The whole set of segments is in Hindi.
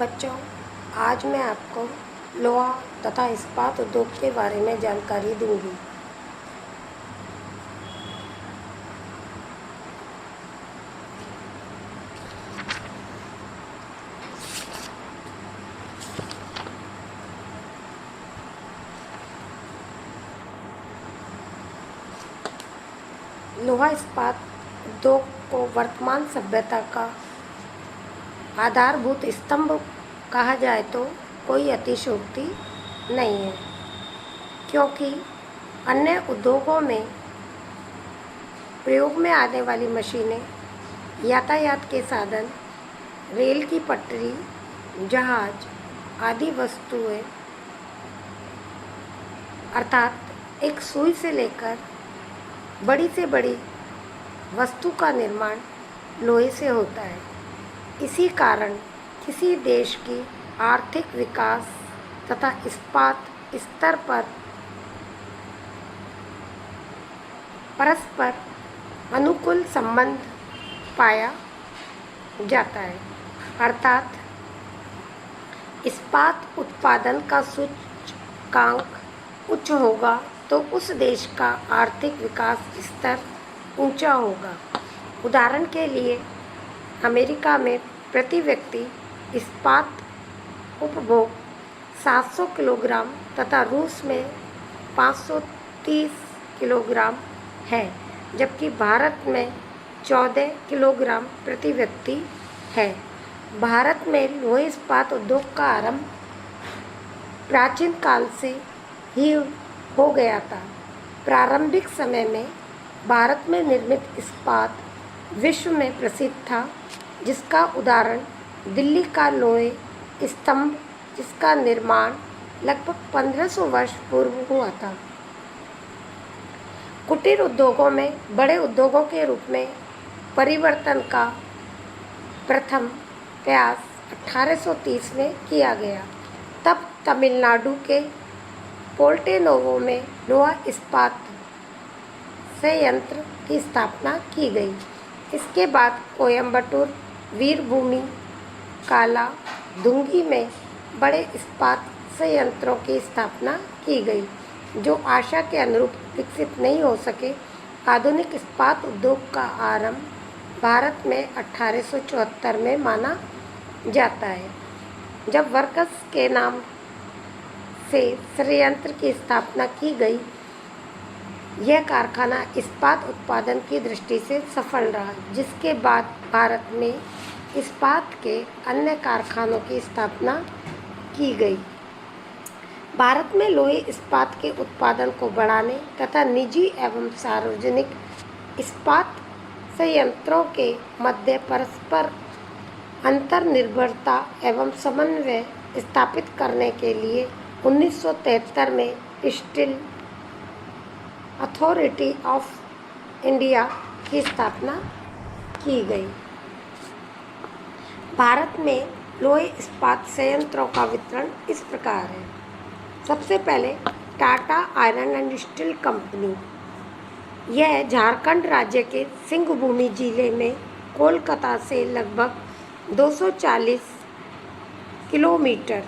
बच्चों, आज मैं आपको लोहा तथा इस्पात उद्योग के बारे में जानकारी दूंगी। लोहा इस्पात उद्योग को वर्तमान सभ्यता का आधारभूत स्तंभ कहा जाए तो कोई अतिशयोक्ति नहीं है, क्योंकि अन्य उद्योगों में प्रयोग में आने वाली मशीनें, यातायात के साधन, रेल की पटरी, जहाज आदि वस्तुएं अर्थात एक सुई से लेकर बड़ी से बड़ी वस्तु का निर्माण लोहे से होता है। इसी कारण किसी देश की आर्थिक विकास तथा इस्पात स्तर पर परस्पर अनुकूल संबंध पाया जाता है, अर्थात इस्पात उत्पादन का सूचकांक उच्च होगा तो उस देश का आर्थिक विकास स्तर ऊंचा होगा। उदाहरण के लिए अमेरिका में प्रति व्यक्ति इस्पात उपभोग 700 किलोग्राम तथा रूस में 530 किलोग्राम है, जबकि भारत में 14 किलोग्राम प्रति व्यक्ति है। भारत में लोहे इस्पात उद्योग का आरंभ प्राचीन काल से ही हो गया था। प्रारंभिक समय में भारत में निर्मित इस्पात विश्व में प्रसिद्ध था, जिसका उदाहरण दिल्ली का लोहे स्तंभ, जिसका निर्माण लगभग 1500 वर्ष पूर्व हुआ था। कुटीर उद्योगों में बड़े उद्योगों के रूप में परिवर्तन का प्रथम प्रयास 1830 में किया गया। तब तमिलनाडु के पोर्टे नोवो में लोहा इस्पात संयंत्र की स्थापना की गई। इसके बाद कोयम्बटूर, वीरभूमि, काला धुंगी में बड़े इस्पात संयंत्रों की स्थापना की गई, जो आशा के अनुरूप विकसित नहीं हो सके। आधुनिक इस्पात उद्योग का आरंभ भारत में 1874 में माना जाता है, जब वर्कस के नाम से संयंत्र की स्थापना की गई। यह कारखाना इस्पात उत्पादन की दृष्टि से सफल रहा, जिसके बाद भारत में इस्पात के अन्य कारखानों की स्थापना की गई। भारत में लोहे इस्पात के उत्पादन को बढ़ाने तथा निजी एवं सार्वजनिक इस्पात संयंत्रों के मध्य परस्पर अंतर्निर्भरता एवं समन्वय स्थापित करने के लिए 1973 में स्टील अथॉरिटी ऑफ इंडिया की स्थापना की गई। भारत में लोहे इस्पात संयंत्रों का वितरण इस प्रकार है। सबसे पहले Tata iron and steel company, यह झारखंड राज्य के सिंहभूमि जिले में कोलकाता से लगभग 240 किलोमीटर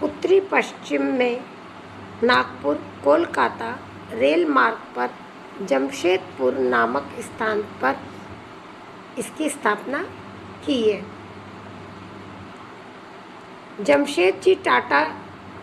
उत्तरी पश्चिम में नागपुर कोलकाता रेल मार्ग पर जमशेदपुर नामक स्थान पर इसकी स्थापना की है। जमशेदजी टाटा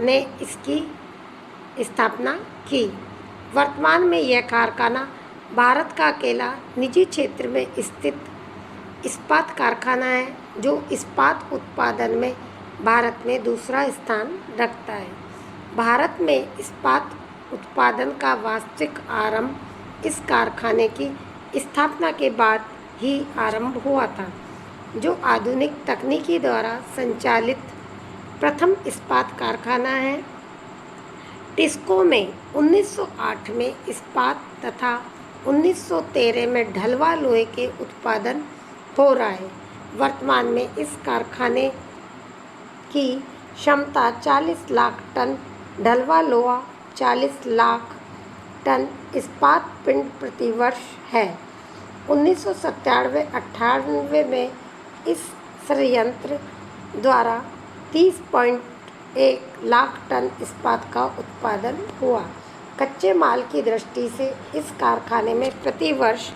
ने इसकी स्थापना की। वर्तमान में यह कारखाना भारत का अकेला निजी क्षेत्र में स्थित इस्पात कारखाना है, जो इस्पात उत्पादन में भारत में दूसरा स्थान रखता है। भारत में इस्पात उत्पादन का वास्तविक आरंभ इस कारखाने की स्थापना के बाद ही आरंभ हुआ था, जो आधुनिक तकनीकी द्वारा संचालित प्रथम इस्पात कारखाना है। टिस्को में 1908 में इस्पात तथा 1913 में ढलवा लोहे के उत्पादन हो रहा है। वर्तमान में इस कारखाने की क्षमता 40 लाख टन ढलवा लोहा, 40 लाख टन इस्पात पिंड प्रति वर्ष है। 1997-98 में इस संयंत्र द्वारा 30.1 लाख टन इस्पात का उत्पादन हुआ। कच्चे माल की दृष्टि से इस कारखाने में प्रति वर्ष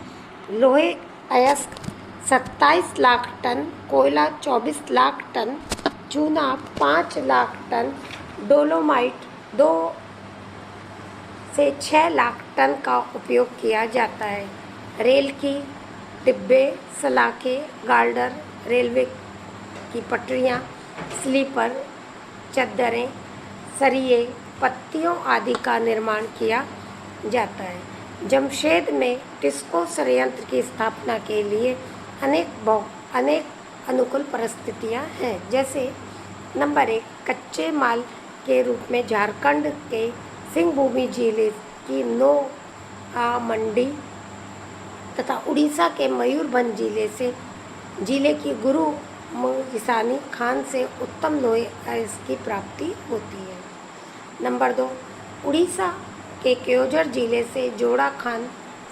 लोहे अयस्क 27 लाख टन, कोयला 24 लाख टन, चूना 5 लाख टन, डोलोमाइट 2 से 6 लाख टन का उपयोग किया जाता है। रेल की डिब्बे, सलाखें, गार्डर, रेलवे की पटरियाँ, स्लीपर, चद्दरें, सरिये, पत्तियों आदि का निर्माण किया जाता है। जमशेद में टिस्को संयंत्र की स्थापना के लिए अनेक अनुकूल परिस्थितियां हैं। जैसे नंबर 1, कच्चे माल के रूप में झारखंड के सिंहभूमि जिले की नोआ मंडी तथा उड़ीसा के मयूरभंज जिले की गुरु किसानी खान से उत्तम लोहे अयस्क की प्राप्ति होती है। नंबर 2, उड़ीसा के केओंझर जिले से जोड़ा खान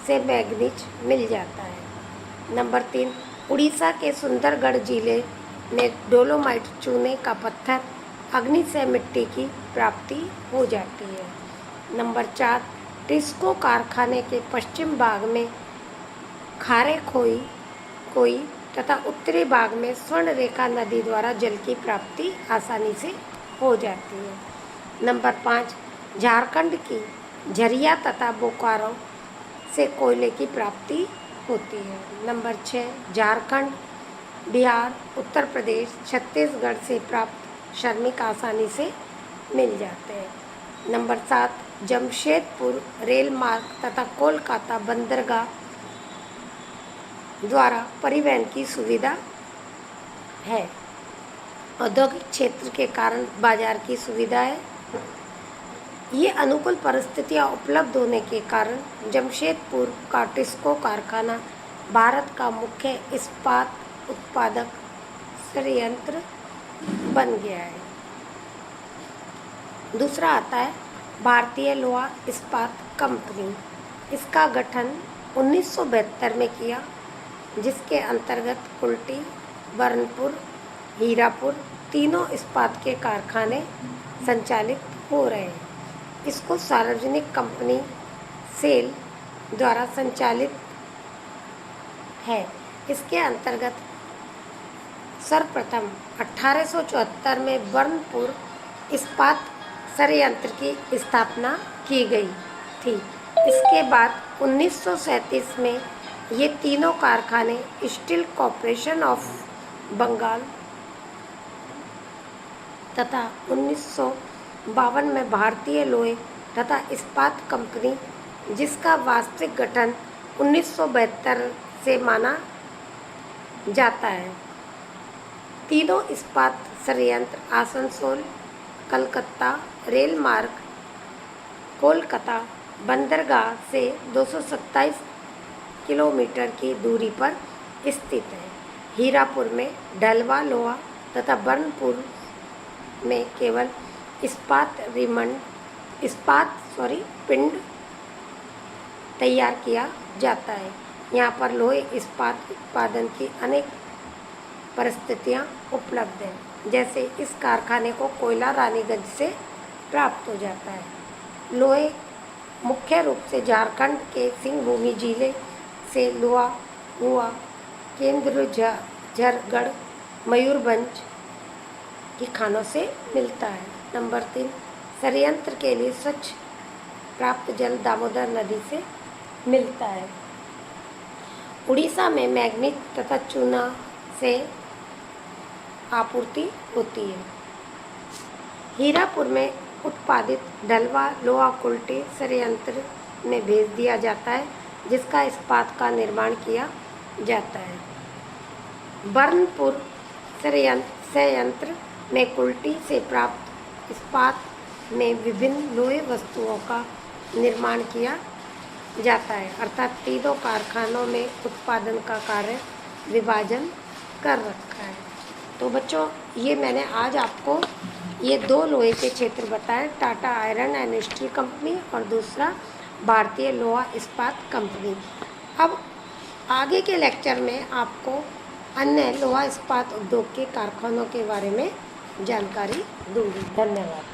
से मैग्नीज मिल जाता है। नंबर 3, उड़ीसा के सुंदरगढ़ जिले में डोलोमाइट चूने का पत्थर अग्नि से मिट्टी की प्राप्ति हो जाती है। नंबर 4, टिस्को कारखाने के पश्चिम भाग में खारे कोई तथा उत्तरी भाग में स्वर्ण रेखा नदी द्वारा जल की प्राप्ति आसानी से हो जाती है। नंबर 5, झारखंड की झरिया तथा बोकारो से कोयले की प्राप्ति होती है। नंबर 6, झारखंड, बिहार, उत्तर प्रदेश, छत्तीसगढ़ से प्राप्त श्रमिक आसानी से मिल जाते हैं। नंबर 7, जमशेदपुर रेल मार्ग तथा कोलकाता बंदरगाह द्वारा परिवहन की सुविधा है। औद्योगिक क्षेत्र के कारण बाजार की सुविधा है। ये अनुकूल परिस्थितियां उपलब्ध होने के कारण जमशेदपुर का टिस्को कारखाना भारत का मुख्य इस्पात उत्पादक संयंत्र बन गया है। दूसरा आता है भारतीय लोहा इस्पात कंपनी। इसका गठन 1972 में किया, जिसके अंतर्गत कुल्टी, बर्नपुर, हीरापुर तीनों इस्पात के कारखाने संचालित हो रहे हैं। इसको सार्वजनिक कंपनी सेल द्वारा संचालित है। इसके अंतर्गत सर्वप्रथम 1874 में बर्नपुर इस्पात संयंत्र की स्थापना की गई थी। इसके बाद 1937 में ये तीनों कारखाने स्टील कॉर्पोरेशन ऑफ बंगाल तथा 1952 में भारतीय लोहे तथा इस्पात कंपनी, जिसका वास्तविक गठन 1972 से माना जाता है। तीनों इस्पात संयंत्र आसनसोल, कलकत्ता रेल मार्ग, कोलकाता बंदरगाह से 227 किलोमीटर की दूरी पर स्थित है। हीरापुर में ढलवा लोहा तथा बर्नपुर में केवल पिंड तैयार किया जाता है। यहाँ पर लोहे इस्पात उत्पादन की अनेक परिस्थितियाँ उपलब्ध हैं। जैसे इस कारखाने को कोयला रानीगंज से प्राप्त हो जाता है। लोहे मुख्य रूप से झारखंड के सिंहभूमि जिले से लोहा हुआ केंद्रझरगढ़, मयूरभंज की खानों से मिलता है। नंबर 3, संयंत्र के लिए स्वच्छ प्राप्त जल दामोदर नदी से मिलता है। उड़ीसा में मैग्नीज तथा चूना से आपूर्ति होती है। हीरापुर में उत्पादित ढलवा लोहा कुल्टी संयंत्र में भेज दिया जाता है, जिसका इस्पात का निर्माण किया जाता है। बर्नपुर संयंत्र में कुल्टी से प्राप्त इस्पात में विभिन्न लोहे वस्तुओं का निर्माण किया जाता है। अर्थात तीनों कारखानों में उत्पादन का कार्य विभाजन कर रखा है। तो बच्चों, ये मैंने आज आपको ये दो लोहे के क्षेत्र बताए, Tata iron and steel company और दूसरा भारतीय लोहा इस्पात कंपनी। अब आगे के लेक्चर में आपको अन्य लोहा इस्पात उद्योग के कारखानों के बारे में जानकारी दूंगी। धन्यवाद।